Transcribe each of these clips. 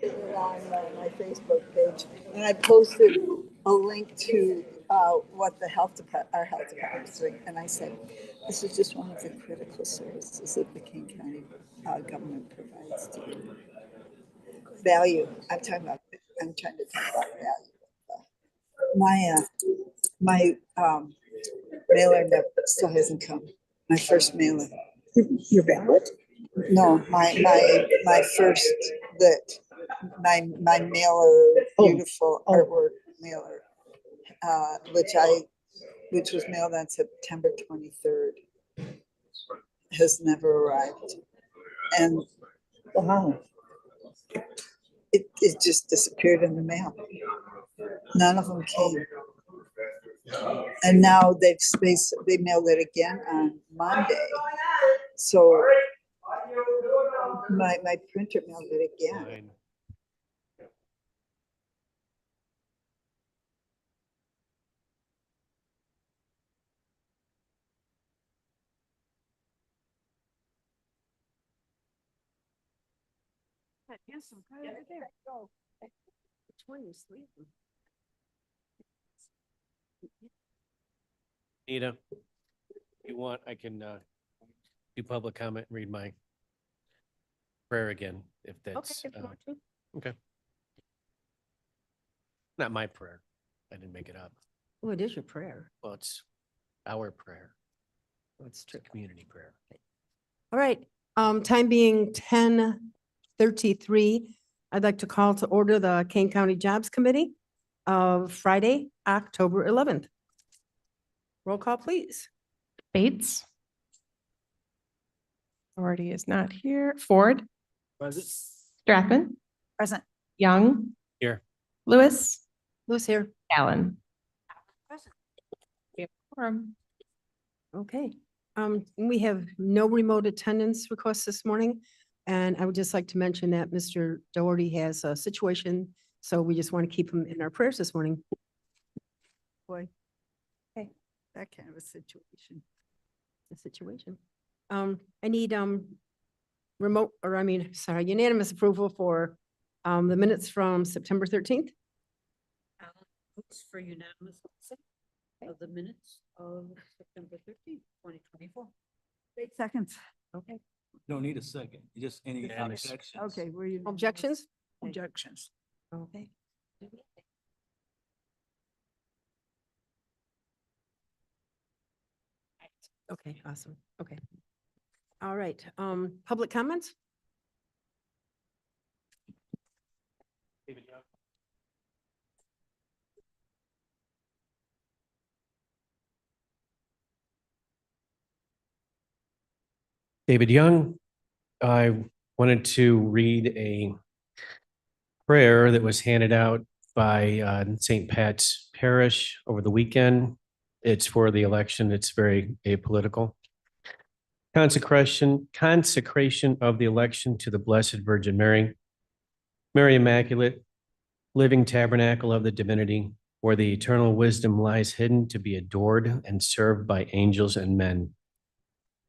it on my Facebook page, and I posted a link to what the our health department is doing, and I said, this is just one of the critical services that the King County government provides to you. Value. I'm trying to talk about value. My mailer still hasn't come. My first mailer. Your ballot? No, my first lit. My mailer, beautiful artwork mailer, which was mailed on September 23rd, has never arrived, and Wow. it just disappeared in the mail. None of them came. And now they mailed it again on Monday. So my printer mailed it again. Fine. Yes, I'm kind of there. Go. Which one is sleeping? Nita, if you want, I can do public comment and read my prayer again, if Okay, that's if you want to. okay. Not my prayer. I didn't make it up. Well, it is your prayer. Well, it's our prayer. It's It's true. a community prayer. All right, time being 10:33, I'd like to call to order the Kane County Jobs Committee of Friday, October 11th. Roll call, please. Bates. Doherty is not here. Ford. Strathman. Present. Young. Here. Lewis. Who's here? Allen. Okay, we have no remote attendance requests this morning. And I would just like to mention that Mr. Doherty has a situation, so we just want to keep him in our prayers this morning. Boy, okay, That kind of a situation. the situation. I need, unanimous approval for, the minutes from September 13th. Votes for unanimous consent of the minutes of September 13th, 2024. 8 seconds. Okay. Don't need a second, just any Unanimous. objections. Okay, were you? Objections? Objections. Okay. Okay, awesome. Okay. All right, public comments? David Young, I wanted to read a prayer that was handed out by St. Pat's Parish over the weekend. It's for the election. It's very apolitical. Consecration of the election to the Blessed Virgin Mary, Mary Immaculate, living tabernacle of the divinity, where the eternal wisdom lies hidden to be adored and served by angels and men.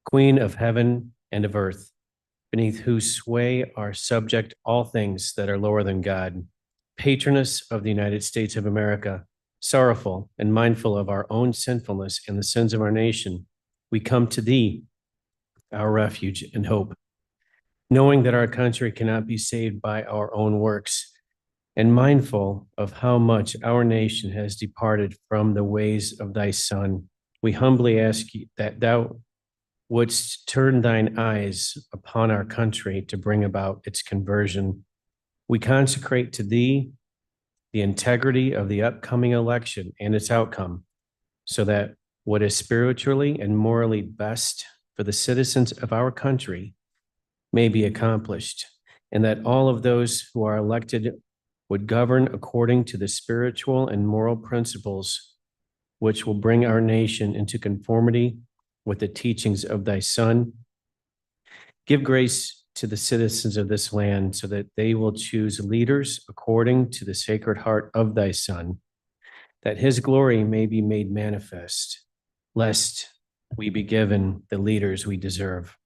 Queen of heaven and of earth, beneath whose sway are subject all things that are lower than God, patroness of the United States of America, sorrowful and mindful of our own sinfulness and the sins of our nation, we come to thee, our refuge and hope, knowing that our country cannot be saved by our own works, and mindful of how much our nation has departed from the ways of thy Son. We humbly ask you that thou wouldst turn thine eyes upon our country to bring about its conversion. We consecrate to thee the integrity of the upcoming election and its outcome, so that what is spiritually and morally best for the citizens of our country may be accomplished, and that all of those who are elected would govern according to the spiritual and moral principles which will bring our nation into conformity with the teachings of thy Son. Give grace to the citizens of this land so that they will choose leaders according to the Sacred Heart of thy Son, that his glory may be made manifest, lest we be given the leaders we deserve.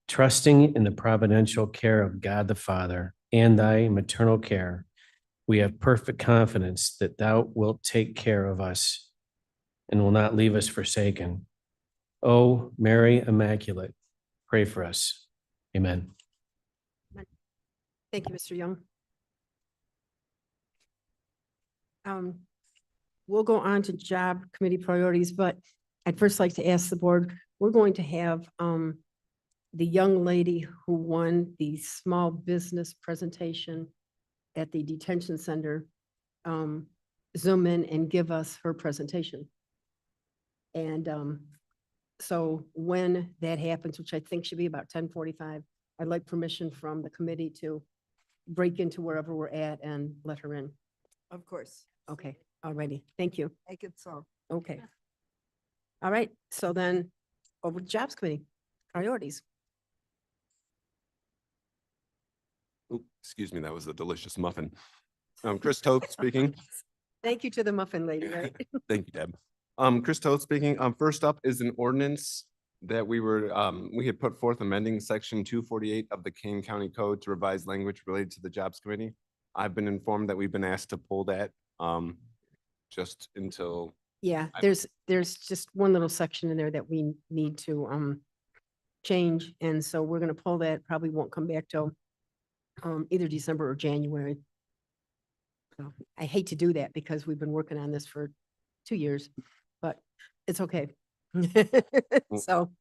Trusting in the providential care of God the Father, and thy maternal care, we have perfect confidence that thou wilt take care of us and will not leave us forsaken. O Mary Immaculate, pray for us. Amen. Thank you, Mr. Young. We'll go on to job committee priorities, but I'd first like to ask the board, we're going to have the young lady who won the small business presentation at the detention center Zoom in and give us her presentation. And so when that happens, which I think should be about 10:45, I'd like permission from the committee to break into wherever we're at and let her in. Of course. Okay, alrighty, thank you. Make it so. Okay. All right, so then over to Jobs Committee, priorities. Oop, excuse me, that was a delicious muffin. Chris Toth speaking. Thank you to the muffin lady, right? Thank you, Deb. Chris Toth speaking. First up is an ordinance that we had put forth amending section 248 of the Kane County Code to revise language related to the Jobs Committee. I've been informed that we've been asked to pull that just until, Yeah, I- there's just one little section in there that we need to change, and so we're gonna pull that, probably won't come back till either December or January. So I hate to do that because we've been working on this for 2 years, but it's okay. So,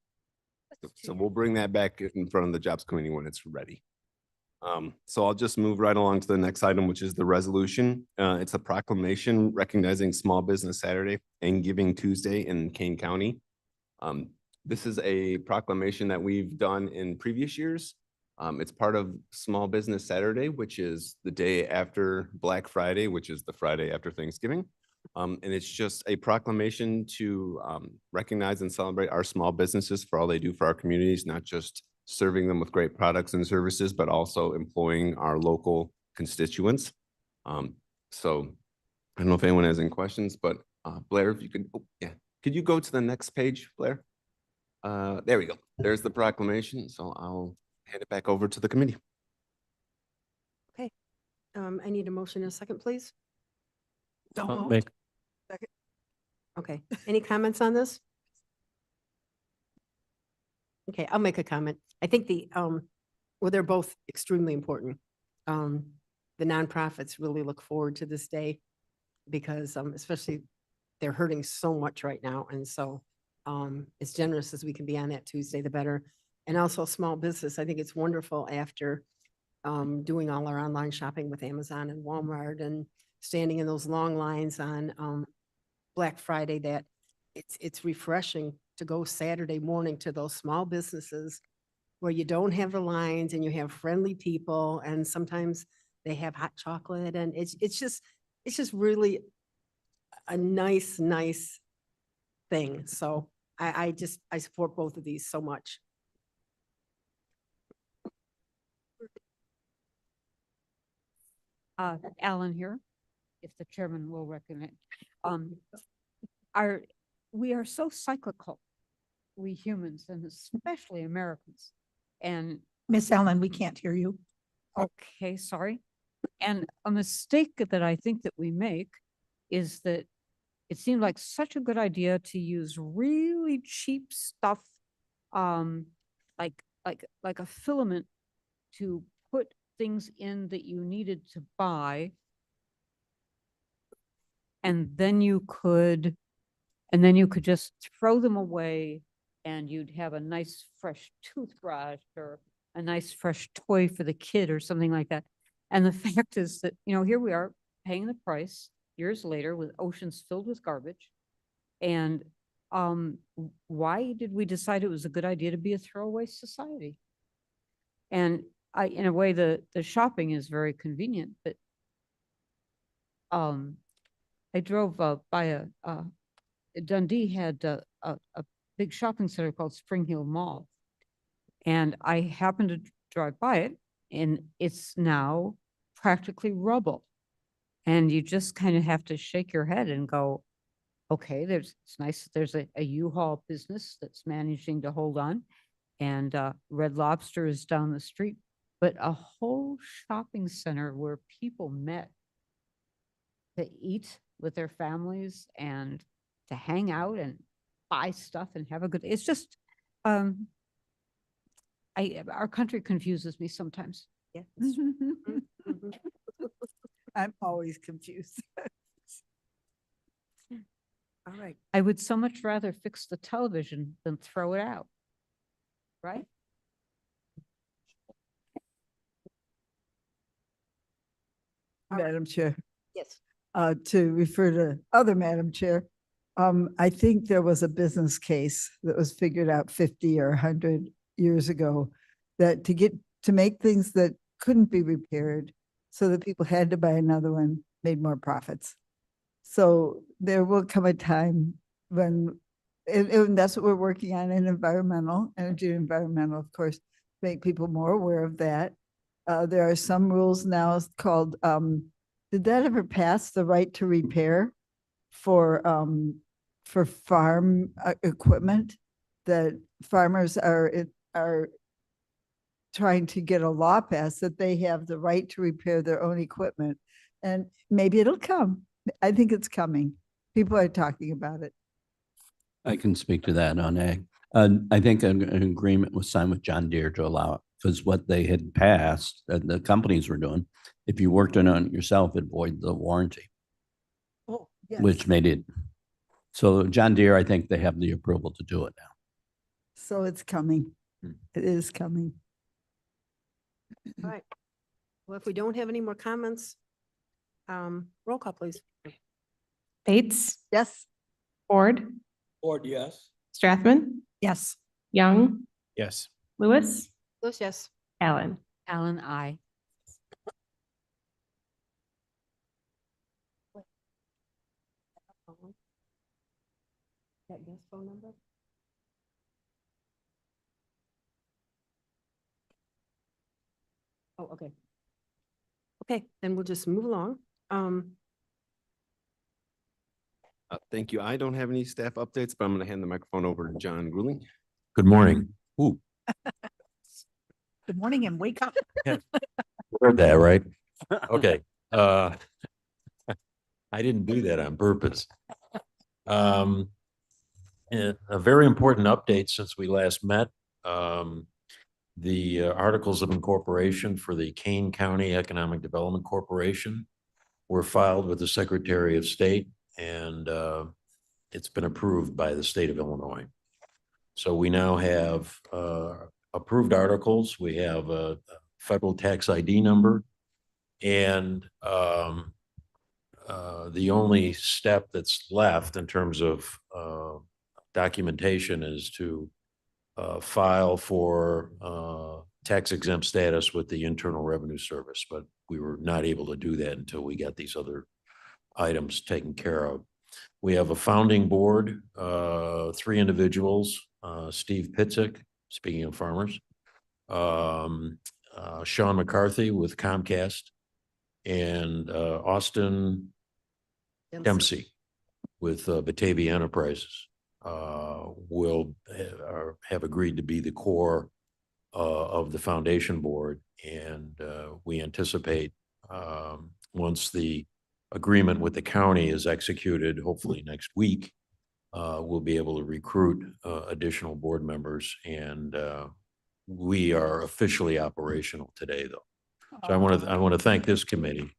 so we'll bring that back in front of the Jobs Committee when it's ready. So I'll just move right along to the next item, which is the resolution. It's a proclamation recognizing Small Business Saturday and Giving Tuesday in Kane County. This is a proclamation that we've done in previous years. It's part of Small Business Saturday, which is the day after Black Friday, which is the Friday after Thanksgiving. And it's just a proclamation to recognize and celebrate our small businesses for all they do for our communities, not just serving them with great products and services, but also employing our local constituents. So I don't know if anyone has any questions, but Blair, if you could, oh, yeah, could you go to the next page, Blair? There we go. There's the proclamation. So I'll hand it back over to the committee. I need a motion in a second, please. I'll make- Okay, any comments on this? Okay, I'll make a comment. I think well, they're both extremely important. The nonprofits really look forward to this day because especially they're hurting so much right now. And so as generous as we can be on that Tuesday, the better. And also small business, I think it's wonderful after doing all our online shopping with Amazon and Walmart and standing in those long lines on Black Friday, that it's refreshing to go Saturday morning to those small businesses where you don't have the lines and you have friendly people, and sometimes they have hot chocolate, and it's just really a nice thing. So I support both of these so much. Alan here, if the chairman will recognize. We are so cyclical, we humans, and especially Americans. And Miss Allen, we can't hear you. okay, sorry. And a mistake that I think that we make is that it seemed like such a good idea to use really cheap stuff, like a filament to put things in that you needed to buy. And then you could just throw them away and you'd have a nice fresh toothbrush or a nice fresh toy for the kid or something like that. And the fact is that, here we are paying the price years later with oceans filled with garbage. And why did we decide it was a good idea to be a throwaway society? And in a way, the shopping is very convenient, but I drove by Dundee had a big shopping center called Spring Hill Mall. And I happened to drive by it, and it's now practically rubble. And you just kind of have to shake your head and go, okay, it's nice that there's a U-Haul business that's managing to hold on. And Red Lobster is down the street. but a whole shopping center where people met to eat with their families and to hang out and buy stuff and have a good, it's just, our country confuses me sometimes. Yeah. that's true. Mm-hmm. Mhm. I'm always confused. All right. I would so much rather fix the television than throw it out. Right? Madam Chair, Yes. to refer to other Madam Chair, I think there was a business case that was figured out 50 or 100 years ago that to make things that couldn't be repaired so that people had to buy another one made more profits. So there will come a time when, and that's what we're working on in energy environmental, of course, make people more aware of that. There are some rules now called, did that ever pass, the right to repair for farm equipment? That farmers are trying to get a law passed that they have the right to repair their own equipment. And maybe it'll come. I think it's coming. People are talking about it. I can speak to that on ag. I think an agreement was signed with John Deere to allow it, because what they had passed, that the companies were doing, if you worked on it yourself, it void the warranty, Oh, yes. which made it. So John Deere, I think they have the approval to do it now. So it's coming. It is coming. All right. Well, if we don't have any more comments, roll call, please. Bates, Yes. Ford, Ford, yes. Strathman, Yes. Young, Yes. Lewis, Lewis, yes. Allen. Alan, I. That guest phone number? Oh, okay. Okay, then we'll just move along. Thank you. I don't have any staff updates, but I'm going to hand the microphone over to John Gruling. Good morning. Ooh, Good morning and wake up. heard that, right? Okay, I didn't do that on purpose. And a very important update since we last met. The articles of incorporation for the Kane County Economic Development Corporation were filed with the Secretary of State, and it's been approved by the state of Illinois. So we now have approved articles. We have a federal tax ID number, and the only step that's left in terms of documentation is to file for tax exempt status with the Internal Revenue Service, but we were not able to do that until we got these other items taken care of. We have a founding board, 3 individuals, Steve Pitzik, speaking of farmers, Sean McCarthy with Comcast, and Austin Dempsey with Batavia Enterprises will have agreed to be the core of the foundation board. And we anticipate once the agreement with the county is executed, hopefully next week, we'll be able to recruit additional board members. And we are officially operational today, though. So I want to thank this committee.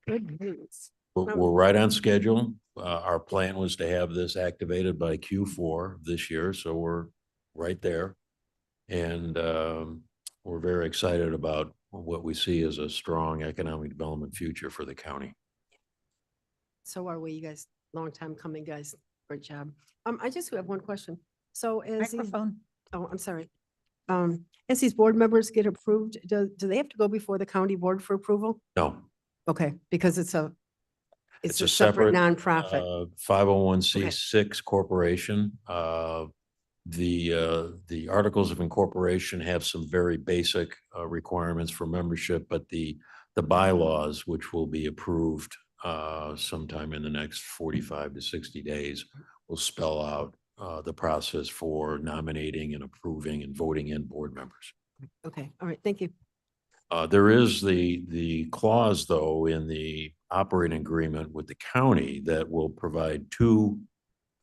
Good news. We're right on schedule. Our plan was to have this activated by Q4 this year, so we're right there. And we're very excited about what we see as a strong economic development future for the county. So are we, you guys, long time coming, guys. Great job. I just have one question. So as these, Microphone. oh, I'm sorry. As these board members get approved, do they have to go before the county board for approval? No, Okay, because it's a it's a separate nonprofit. 501c6 corporation. The articles of incorporation have some very basic requirements for membership, but the bylaws, which will be approved sometime in the next 45 to 60 days, will spell out the process for nominating and approving and voting in board members. Okay, all right, thank you. There is the clause, though, in the operating agreement with the county that will provide two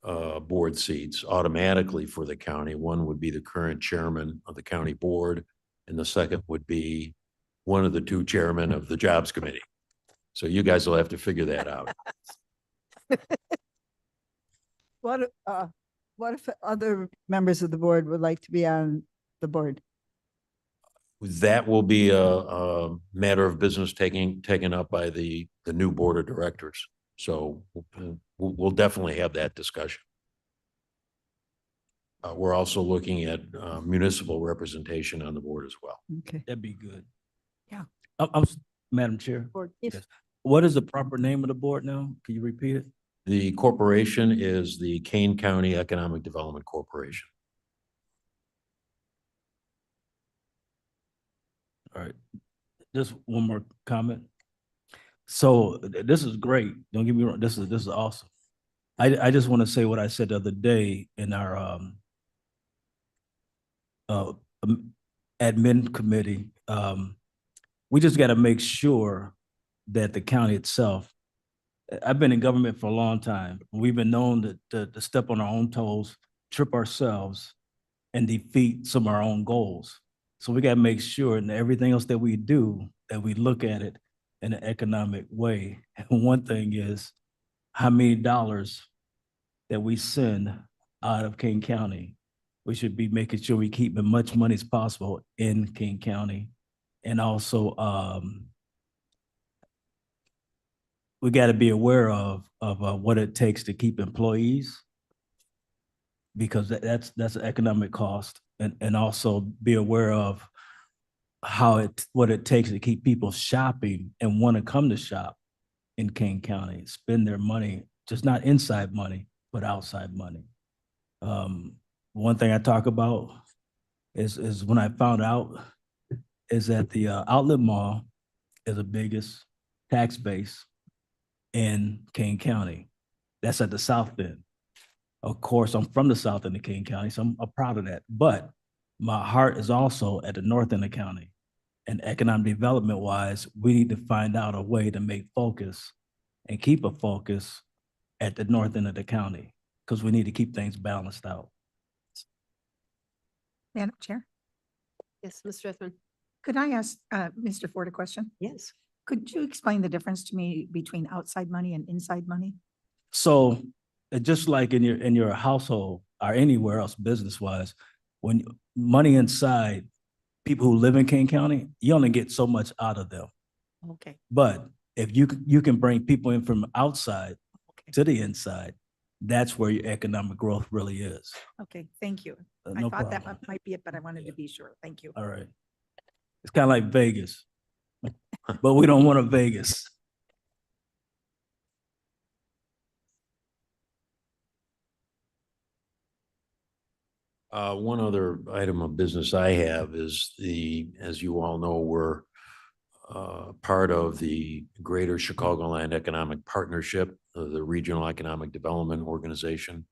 board seats automatically for the county. One would be the current chairman of the county board, and the second would be one of the two chairmen of the Jobs Committee. So you guys will have to figure that out. What if other members of the board would like to be on the board? That will be a matter of business taken up by the new board of directors. So we'll definitely have that discussion. We're also looking at municipal representation on the board as well. Okay. That'd be good. Yeah. Madam Chair, Board, yes. what is the proper name of the board now? Can you repeat it? The corporation is the Kane County Economic Development Corporation. All right. Just one more comment. So this is great. Don't get me wrong. This is awesome. I just want to say what I said the other day in our admin committee. We just got to make sure that the county itself, I've been in government for a long time. We've been known to step on our own toes, trip ourselves, and defeat some of our own goals. So we got to make sure in everything else that we do, that we look at it in an economic way. And one thing is how many dollars that we send out of King County. We should be making sure we keep as much money as possible in King County. And also, we got to be aware of what it takes to keep employees, because that's an economic cost, and also be aware of what it takes to keep people shopping and want to come to shop in King County, spend their money, just not inside money, but outside money. One thing I talk about is when I found out is that the Outlet Mall is the biggest tax base in King County. That's at the south end. Of course, I'm from the south end of King County, so I'm proud of that. But my heart is also at the north end of the county. And economic development wise, we need to find out a way to make focus and keep a focus at the north end of the county, because we need to keep things balanced out. Madam Chair, Yes, Mr. Ethman. could I ask Mr. Ford a question? Yes. Could you explain the difference to me between outside money and inside money? So just like in your household or anywhere else business wise, when money inside, people who live in King County, you only get so much out of them. Okay. But if you can bring people in from outside to the inside, that's where your economic growth really is. Okay, thank you. I No thought that problem. might be it, but I wanted to be sure. Thank you. All right. It's kind of like Vegas, but we don't want a Vegas. One other item of business I have is as you all know, we're part of the Greater Chicagoland Economic Partnership, the Regional Economic Development Organization.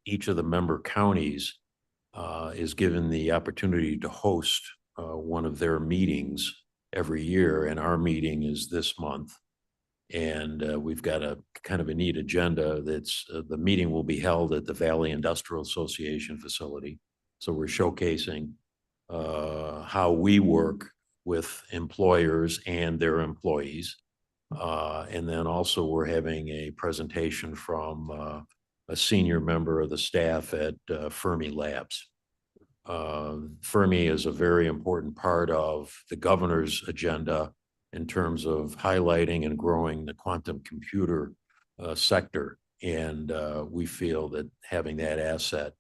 Each of the member counties is given the opportunity to host one of their meetings every year, and our meeting is this month. And we've got a kind of a neat agenda. That's the meeting will be held at the Valley Industrial Association facility. So we're showcasing how we work with employers and their employees. And then also we're having a presentation from a senior member of the staff at Fermi Labs. Fermi is a very important part of the governor's agenda in terms of highlighting and growing the quantum computer sector. And we feel that having that asset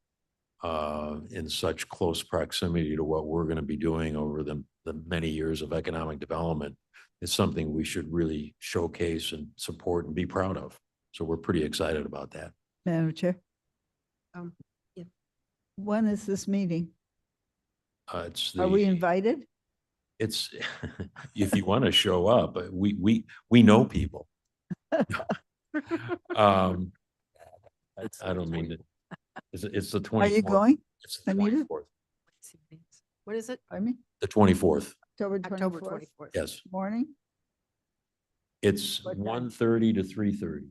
in such close proximity to what we're going to be doing over the many years of economic development is something we should really showcase and support and be proud of. So we're pretty excited about that. Madam Chair, Yeah. when is this meeting? It's Are we the, invited? it's, if you want to show up, we know people. I don't mean to, It's the Are 24th. you going? It's the Anita? 24th. What is it? Pardon me? The 24th, October October 24th 24th. yes. morning It's What time? 1:30 to 3:30.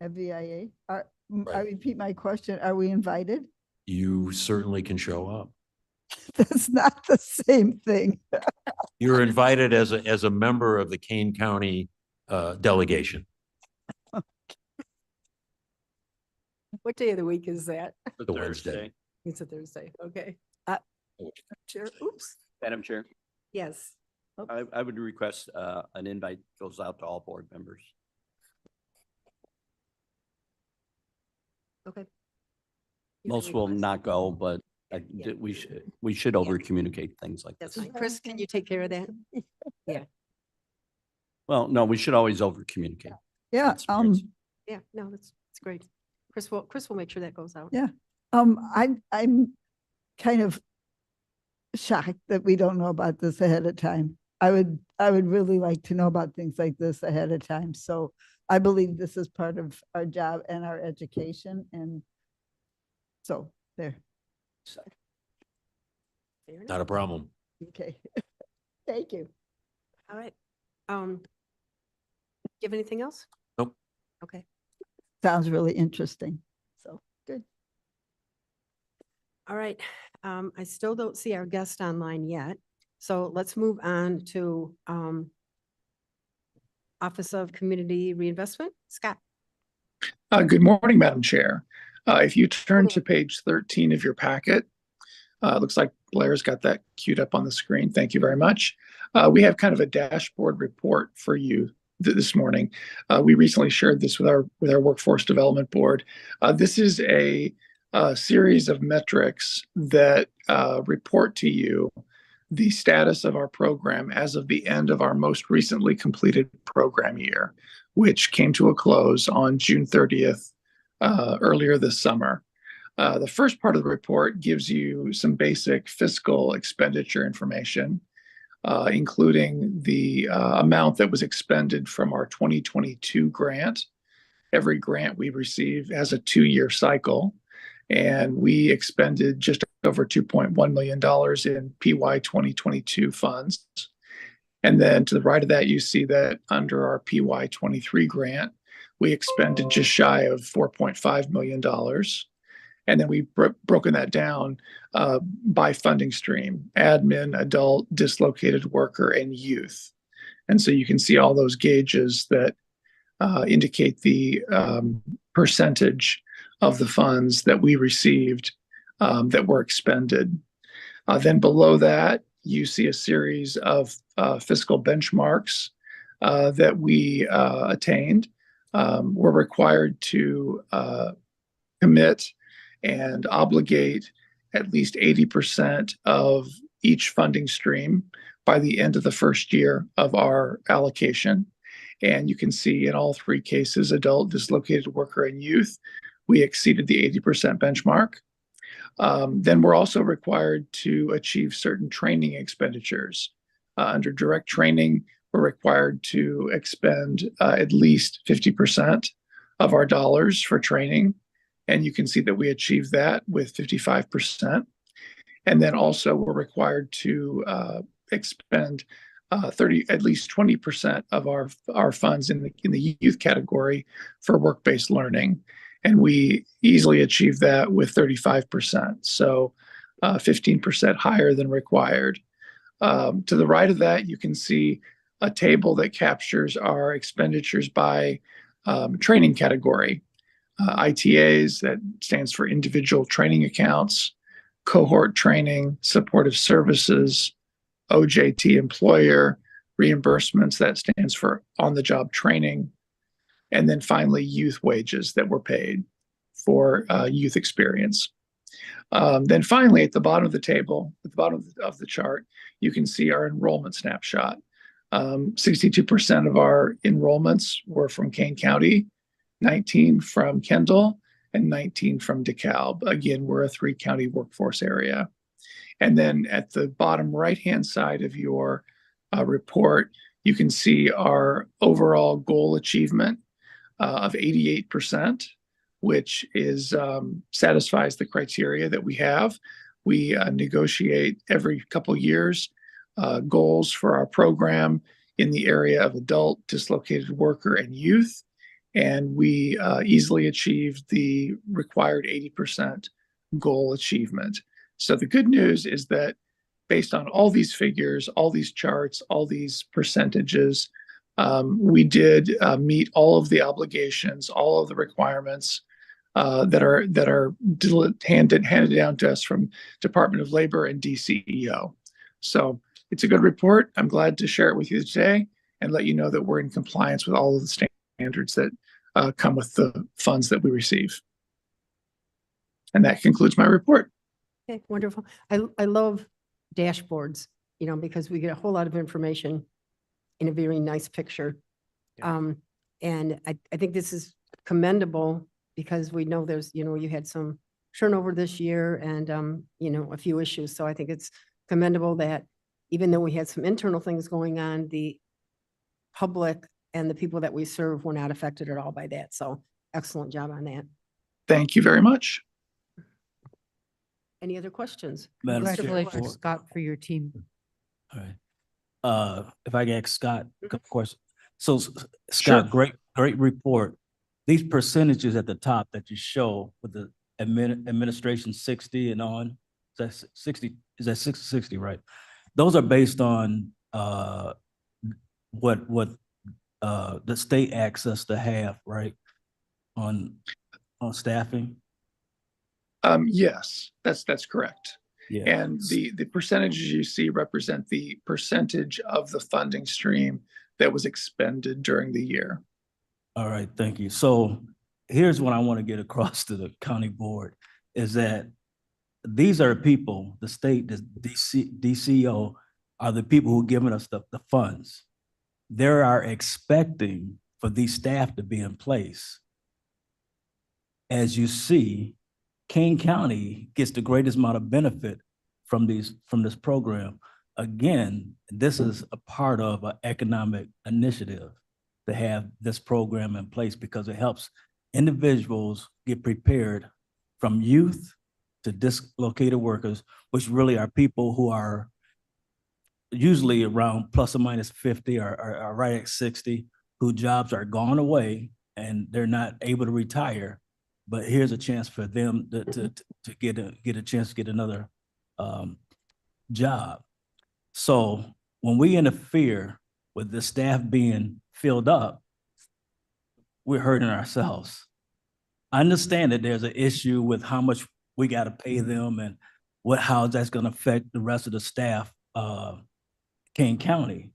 at VIA? I Right. repeat my question. Are we invited? You certainly can show up. That's not the same thing. You're invited as a member of the Kane County delegation. What day of the week is that? Thursday. It's a Thursday. Okay. Chair, oops. Madam Chair, Yes. I would request an invite goes out to all board members. Okay. Most will not go, but Yeah. we should over communicate things like That's this. fine. Chris, can you take care of that? Well, no, we should always over communicate. Yeah, Yeah, no, that's great. Chris will make sure that goes out. Yeah. I'm kind of shocked that we don't know about this ahead of time. I would really like to know about things like this ahead of time. So I believe this is part of our job and our education. And so there. Fair enough. Not a problem. Okay. Thank you. All right. Do you have anything else? Nope. Okay. Sounds really interesting. So good. All right. I still don't see our guest online yet. So let's move on to Office of Community Reinvestment. Scott. Good morning, Madam Chair. If you turn to page 13 of your packet, it looks like Blair's got that queued up on the screen. Thank you very much. We have kind of a dashboard report for you this morning. We recently shared this with our Workforce Development Board. This is a series of metrics that report to you the status of our program as of the end of our most recently completed program year, which came to a close on June 30th earlier this summer. The first part of the report gives you some basic fiscal expenditure information, including the amount that was expended from our 2022 grant. Every grant we receive has a 2-year cycle, and we expended just over $2.1 million in PY 2022 funds. And then to the right of that, you see that under our PY 23 grant, we expended just shy of $4.5 million. And then we broken that down by funding stream: admin, adult, dislocated worker, and youth. And so you can see all those gauges that indicate the percentage of the funds that we received that were expended. Then below that, you see a series of fiscal benchmarks that we attained. We're required to commit and obligate at least 80% of each funding stream by the end of the first year of our allocation. And you can see in all three cases, adult, dislocated worker, and youth, we exceeded the 80% benchmark. Then we're also required to achieve certain training expenditures. Under direct training, we're required to expend at least 50% of our dollars for training. And you can see that we achieved that with 55%. And then also we're required to expend at least 20% of our funds in the youth category for work-based learning. And we easily achieved that with 35%. So 15% higher than required. To the right of that, you can see a table that captures our expenditures by training category. ITAs, that stands for individual training accounts, cohort training, supportive services, OJT employer, reimbursements, that stands for on-the-job training, and then finally youth wages that were paid for youth experience. Then finally, at the bottom of the table, at the bottom of the chart, you can see our enrollment snapshot. 62% of our enrollments were from Kane County, 19 from Kendall, and 19 from DeKalb. Again, we're a 3-county workforce area. And then at the bottom right-hand side of your report, you can see our overall goal achievement of 88%. which is satisfies the criteria that we have. We negotiate every couple years goals for our program in the area of adult, dislocated worker, and youth. And we easily achieved the required 80% goal achievement. So the good news is that based on all these figures, all these charts, all these percentages, we did meet all of the obligations, all of the requirements that are handed down to us from Department of Labor and DCEO. So it's a good report. I'm glad to share it with you today and let you know that we're in compliance with all of the standards that come with the funds that we receive. And that concludes my report. Okay, wonderful. I love dashboards, you know, because we get a whole lot of information in a very nice picture. And I think this is commendable because we know there's, you know, you had some turnover this year and, you know, a few issues. So I think it's commendable that even though we had some internal things going on, the public and the people that we serve were not affected at all by that. So excellent job on that. Thank you very much. Any other questions? Madam Chair, Congratulations, for- Scott, for your team. All right. If I can ask Scott a couple questions. So Sure. Scott, great report. These percentages at the top that you show with the administration 60 and on, that's 60, is that 60, right? Those are based on what the state asks us to have, right? On staffing? Yes, that's correct. Yeah. And the percentages you see represent the percentage of the funding stream that was expended during the year. All right, thank you. So here's what I want to get across to the county board is that these are people, the state, the DCO are the people who are giving us the funds. They are expecting for these staff to be in place. As you see, Kane County gets the greatest amount of benefit from this program. Again, this is a part of an economic initiative to have this program in place because it helps individuals get prepared from youth to dislocated workers, which really are people who are usually around plus or minus 50 or right at 60, whose jobs are gone away and they're not able to retire. But here's a chance for them to get a chance to get another job. So when we interfere with the staff being filled up, we're hurting ourselves. I understand that there's an issue with how much we got to pay them and how that's going to affect the rest of the staff, Kane County.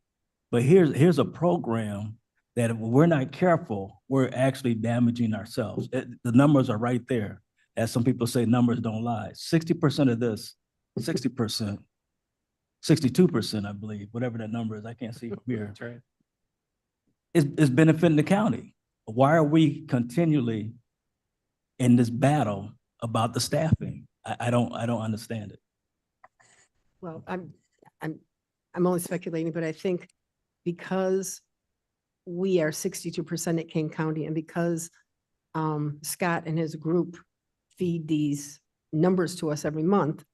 But here's a program that if we're not careful, we're actually damaging ourselves. The numbers are right there. As some people say, numbers don't lie. 60% of this, 60%, 62%, I believe, whatever that number is, I can't see from here. That's right. Is benefiting the county. Why are we continually in this battle about the staffing? I don't understand it. Well, I'm only speculating, but I think because we are 62% at Kane County and because Scott and his group feed these numbers to us every month,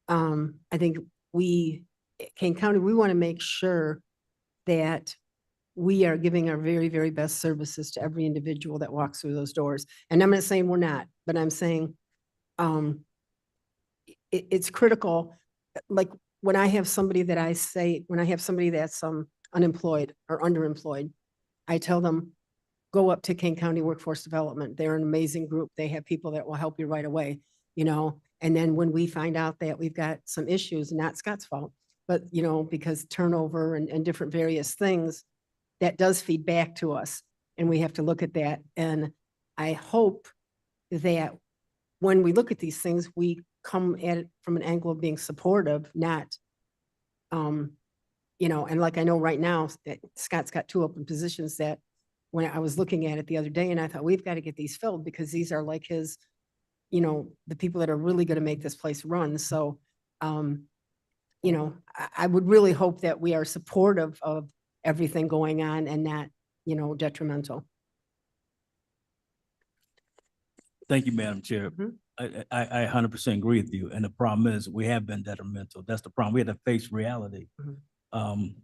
I think Kane County, we want to make sure that we are giving our very, very best services to every individual that walks through those doors. And I'm not saying we're not, but I'm saying it's critical. Like when I have somebody that's unemployed or underemployed, I tell them, go up to Kane County Workforce Development. They're an amazing group. They have people that will help you right away, you know? And then when we find out that we've got some issues, not Scott's fault, but, you know, because turnover and different various things, that does feed back to us. And we have to look at that. And I hope that when we look at these things, we come at it from an angle of being supportive, not, you know, and like I know right now that Scott's got 2 open positions that when I was looking at it the other day and I thought we've got to get these filled because these are like his, you know, the people that are really going to make this place run. So, you know, I would really hope that we are supportive of everything going on and not, you know, detrimental. Thank you, Madam Chair. Mhm. I 100% agree with you. And the problem is we have been detrimental. That's the problem. We had to face reality. Mhm.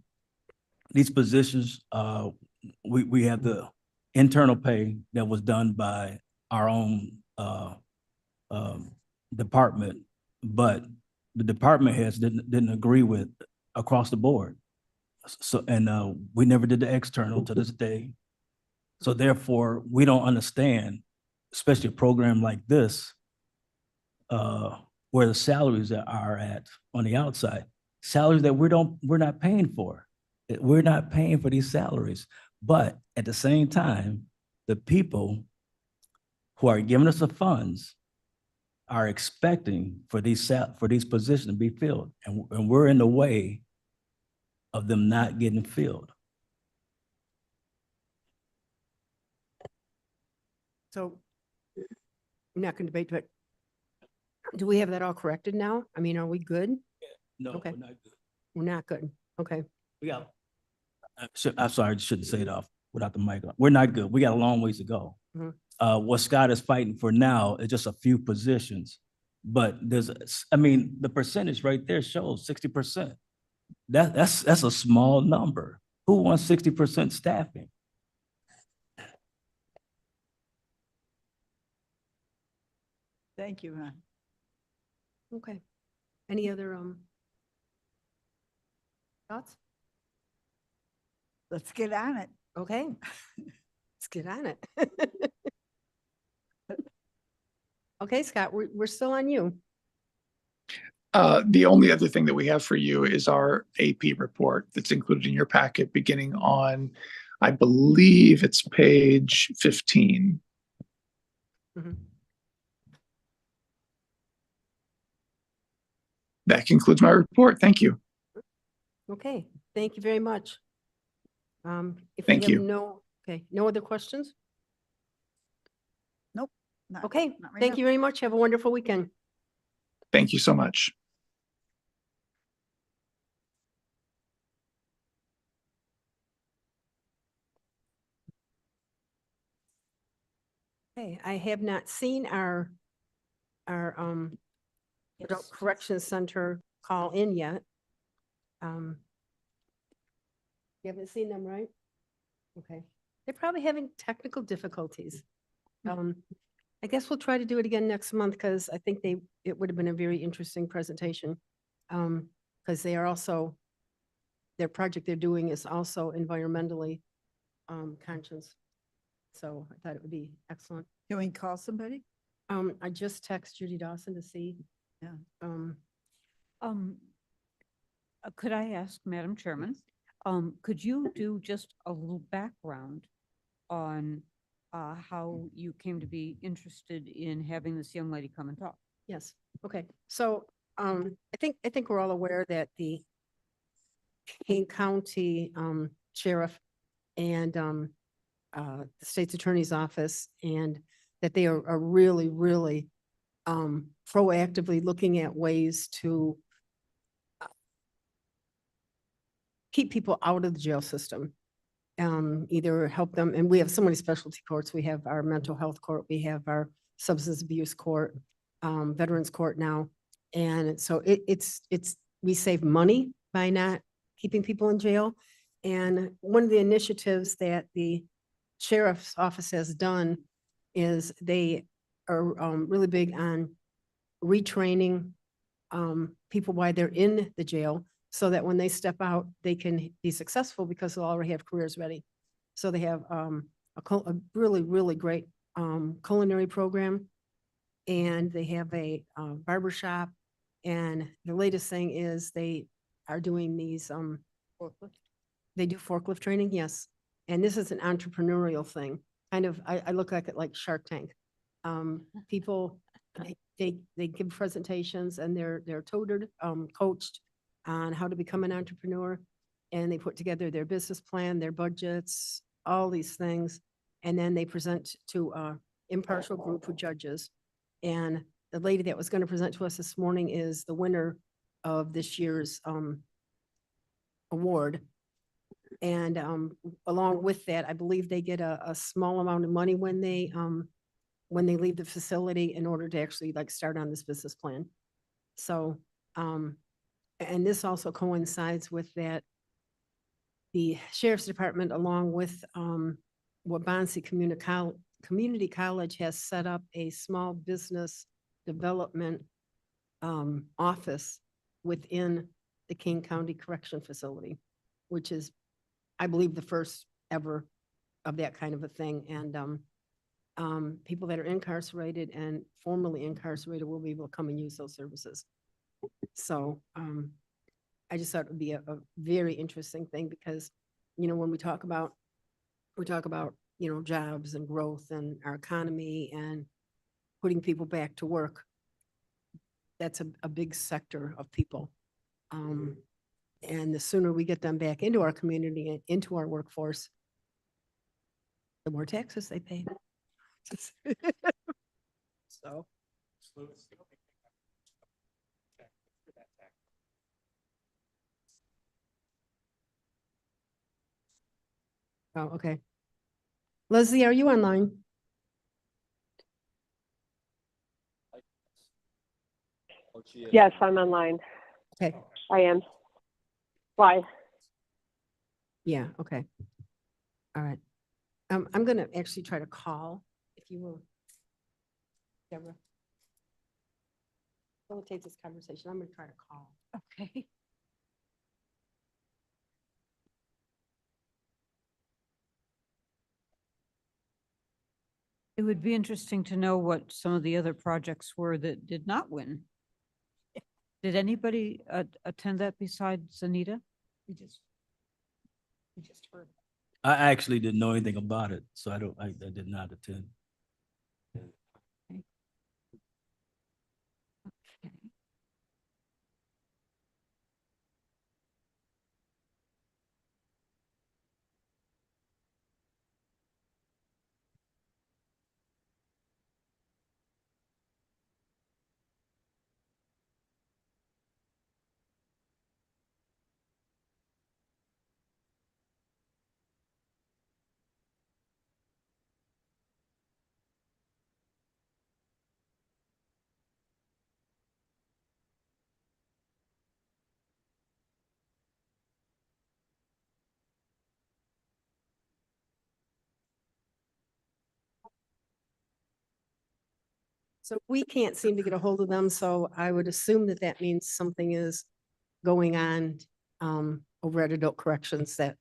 These positions, we have the internal pay that was done by our own department, but the department heads didn't agree with across the board. So, and we never did the external to this day. So therefore, we don't understand, especially a program like this, where the salaries are at on the outside, salaries that we're not paying for. We're not paying for these salaries, but at the same time, the people who are giving us the funds are expecting for these positions to be filled, and we're in the way of them not getting filled. So I'm not going to debate, but do we have that all corrected now? I mean, are we good? No, Okay. we're not good. We're not good. Okay. We got, I'm sorry, I shouldn't say it off without the mic on. We're not good. We got a long ways to go. Mhm. What Scott is fighting for now is just a few positions. But I mean, the percentage right there shows 60%. That's a small number. Who wants 60% staffing? Thank you, Ron. Okay. Any other thoughts? Let's get on it. Okay. Let's get on it. Okay, Scott, we're still on you. The only other thing that we have for you is our AP report that's included in your packet beginning on, I believe it's page 15. Mhm. That concludes my report. Thank you. Okay, thank you very much. If we Thank have you. no other questions? Not- Okay, not right thank now. you very much. Have a wonderful weekend. Thank you so much. Okay, I have not seen our Adult Correction Center call in yet. You haven't seen them, right? Okay, they're probably having technical difficulties. I guess we'll try to do it again next month because I think it would have been a very interesting presentation. Because they are also, their project they're doing is also environmentally conscious. So I thought it would be excellent. Can we call somebody? I just text Judy Dawson to see. Yeah. Could I ask, Madam Chairman, could you do just a little background on how you came to be interested in having this young lady come and talk? Yes, okay. So I think we're all aware that the Kane County Sheriff and the State's Attorney's Office, and that they are really, really proactively looking at ways to keep people out of the jail system. Either help them, and we have so many specialty courts. We have our mental health court, we have our substance abuse court, veterans court now. And so we save money by not keeping people in jail. And one of the initiatives that the sheriff's office has done is they are really big on retraining people while they're in the jail, so that when they step out, they can be successful because they'll already have careers ready. So they have a really, really great culinary program, and they have a barber shop. And the latest thing is they are doing these, they do forklift training, yes. And this is an entrepreneurial thing. Kind of, I look at it like Shark Tank. People, they give presentations and they're tutored, coached on how to become an entrepreneur. And they put together their business plan, their budgets, all these things. And then they present to an impartial group of judges. And the lady that was going to present to us this morning is the winner of this year's award. And along with that, I believe they get a small amount of money when they when they leave the facility in order to actually like start on this business plan. So, and this also coincides with that the Sheriff's Department, along with Wabansie Community College has set up a small business development office within the King County Correction Facility, which is, I believe, the first ever of that kind of a thing. And people that are incarcerated and formerly incarcerated will be able to come and use those services. So I just thought it would be a very interesting thing because, you know, when we talk about, you know, jobs and growth and our economy and putting people back to work, that's a big sector of people. And the sooner we get them back into our community and into our workforce, the more taxes they pay. So. Oh, okay. Leslie, are you online? Yes, I'm online. Okay. I am. Why? Yeah, okay. All right. I'm gonna actually try to call, if you will. Deborah. Facilitate this conversation. I'm gonna try to call. Okay. It would be interesting to know what some of the other projects were that did not win. Did anybody attend that besides Anita? We just heard. I actually didn't know anything about it, so I did not attend. So we can't seem to get a hold of them, so I would assume that that means something is going on over at Adult Corrections that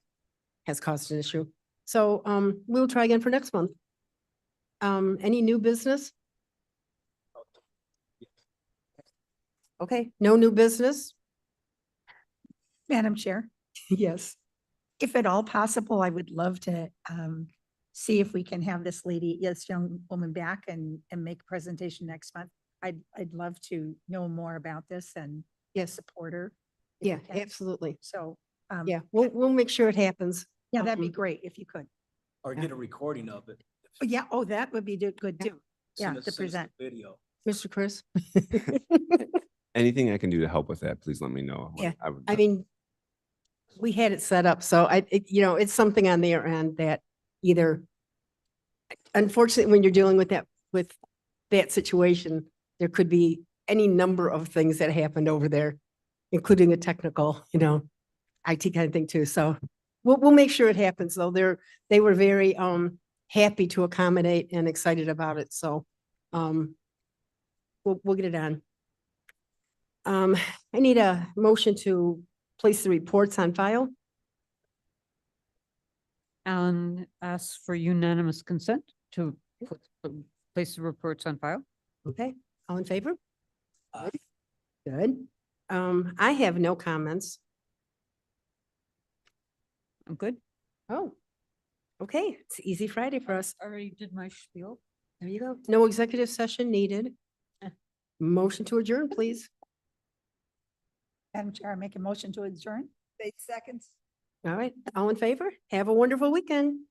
has caused an issue. So we'll try again for next month. Any new business? Okay, no new business? Madam Chair, Yes. if at all possible, I would love to see if we can have this lady, this young woman back and make a presentation next month. I'd love to know more about this and support her. if Yeah, we can. absolutely. So, Yeah, we'll make sure it happens. yeah, that'd be great if you could. Or get a recording of it. Oh, yeah, oh, that would be good too. Yeah, Send us- to send us the present. Video. Mr. Chris? Anything I can do to help with that, please let me know. Yeah, would I mean, we had it set up, so you know, it's something on their end that either, unfortunately, when you're dealing with that situation, there could be any number of things that happened over there, including a technical, you know, IT kind of thing too. So we'll make sure it happens, though. They were very happy to accommodate and excited about it. So we'll get it on. I need a motion to place the reports on file. Alan asks for unanimous consent to place the reports on file. Okay, all in favor? Good. I have no comments. I'm good. Oh, okay. It's easy Friday for us. Already did my spiel. There you go. No executive session needed. Motion to adjourn, please. Madam Chair, I make a motion to adjourn. 8 seconds. All right, all in favor? Have a wonderful weekend.